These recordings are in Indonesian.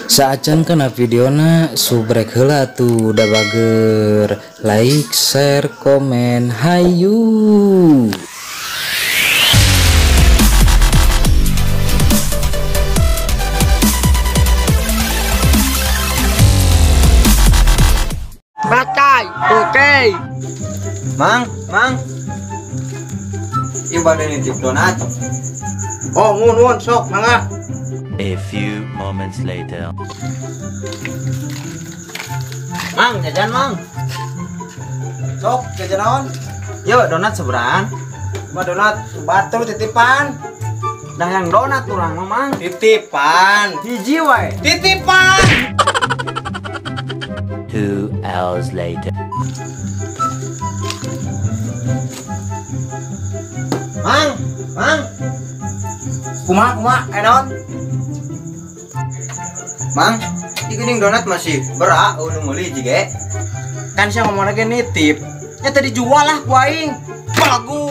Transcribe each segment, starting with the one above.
Saacan kena videona subrek heula tuh udah bager, like, share, komen, hayu. Batai, oke. Mang. Ieu bade nitip donat. Oh, ngun sok, mangga. A few moments later. Mang, jajan Mang. Sok, jajan naon? Yuk, donat seberang. Mah donat batu titipan. Dah yang donat urang mah, Mang. Titipan. Hiji wae. Titipan. 2 hours later. Mang. Kumaha, non. Mang, di geuning donat masih berak nu meuli jige. Kan sia ngomong lagi nitip. Ya tadi jual lah ku aing. Balagu.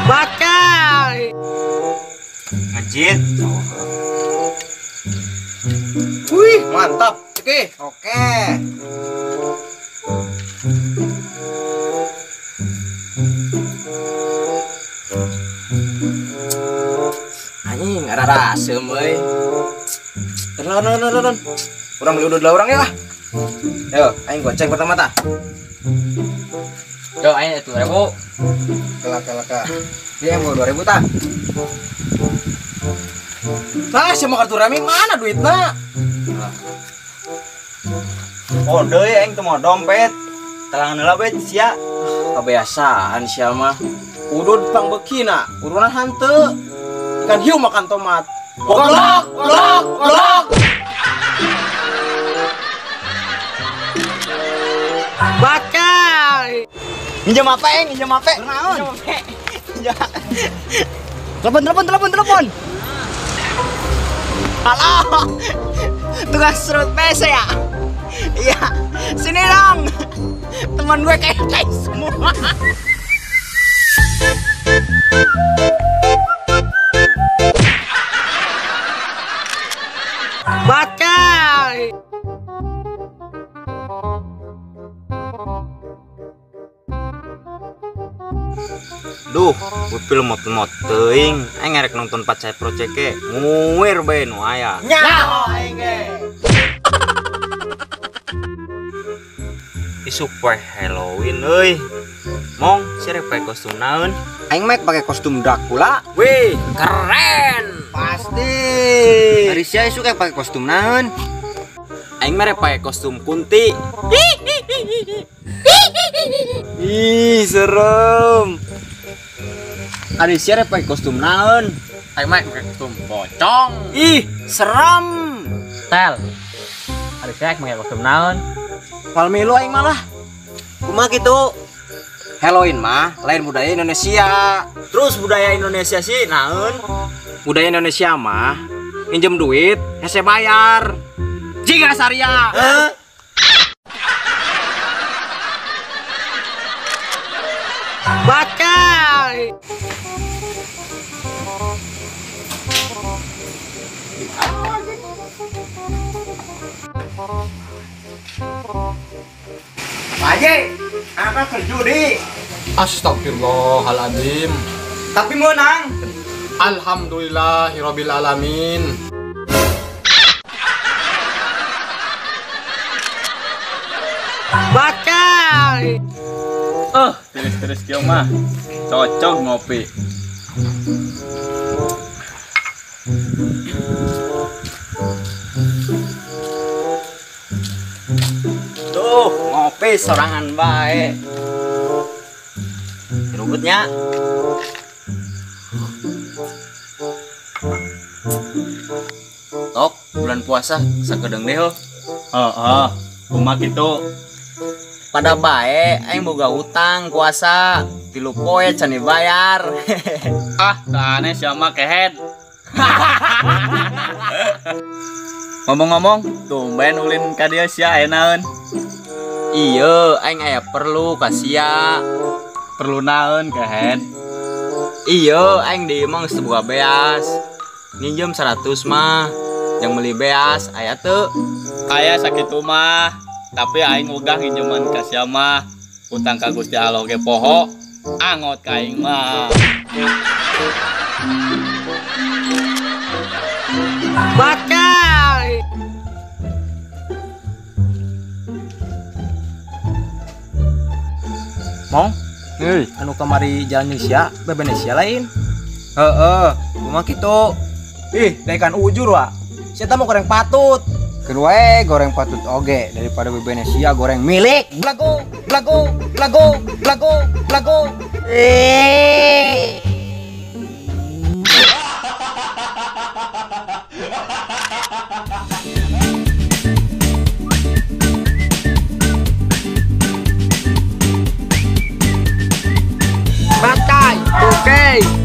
Bakai. Ngejit. Wih, mantap. Oke. Anjing, ada asem euy. Don. Urang beli udud orang ya. Yo, aing goceng pertama tah. Yo, aing 2.000. Kelaka. Dia mau 2.000 tah. Nah, si mau kartu remi mana duitna? Oh, deui aing teu mau dompet. Talangan heula we sia. Kebiasaan sia mah. Udud pang bekina, urunan hanteu. Ikan hiu makan tomat. Golok. Bakai. Minjem apa, Eng? Minjem apa? Naon? Telepon. Halo. Tukang serut PC ya? Iya. Sini dong. Teman gue kayak semua. Bakai. Duh, upil mot teuing. Aing ngarek nonton Pacai Project nguir bae nu aya. Nyaho aing ge. Isuk poe Halloween euy. Mong sirek pae kostum naon? Aing mah pakai kostum Dracula. Wih, keren. Pasti. Ari sia isuk pakai kostum naon? Aing mah rek pakai kostum Kunti. Ih, serem. Ari sia rek pakai kostum naon? Aing mah pakai kostum pocong. Ih, serem. Tel, ada cek pakai kostum naon? Palmilu aing malah. Kumaha kitu? Halloween mah lain budaya Indonesia. Terus budaya Indonesia sih naon? Budaya Indonesia mah minjem duit, hese bayar. Jiga saria. Bakai. Aje, apa kerjudi? Astagfirullahaladzim. Tapi menang. Alhamdulillahirabbil alamin. Bakai. Terus kieu mah cocok ngopi. Tuh, ngopi sorangan bae. Rubutnya. Tok, bulan puasa sakedeung deh. Kumaha kitu? Pada bae, aing boga utang puasa 3 poe can dibayar. Tane sia mah kehead. Ngomong-ngomong, tumben ulin ka dieu sia aya naon? Iya, aing aya perlu ka sia. Perlu naon kehead? Iya, aing di emang sebuah beas. Minjem 100 mah. Yang beli beas aya teu. Aya sakitu mah. Tapi aing ogah nginjeman ka sia mah. Utang ka Gusti Allah ge poho. Angot ka aing mah. Bakai. Mong, anu kamari jalan sia, bebene sia lain. Heeh, kumaha kitu. Ih, daikan ujur wa. Sia teh mau goreng patut. Kedua goreng patut oge daripada bebene sia goreng milik. Blago, blago, blago, blago, blago. Bakai. Oke.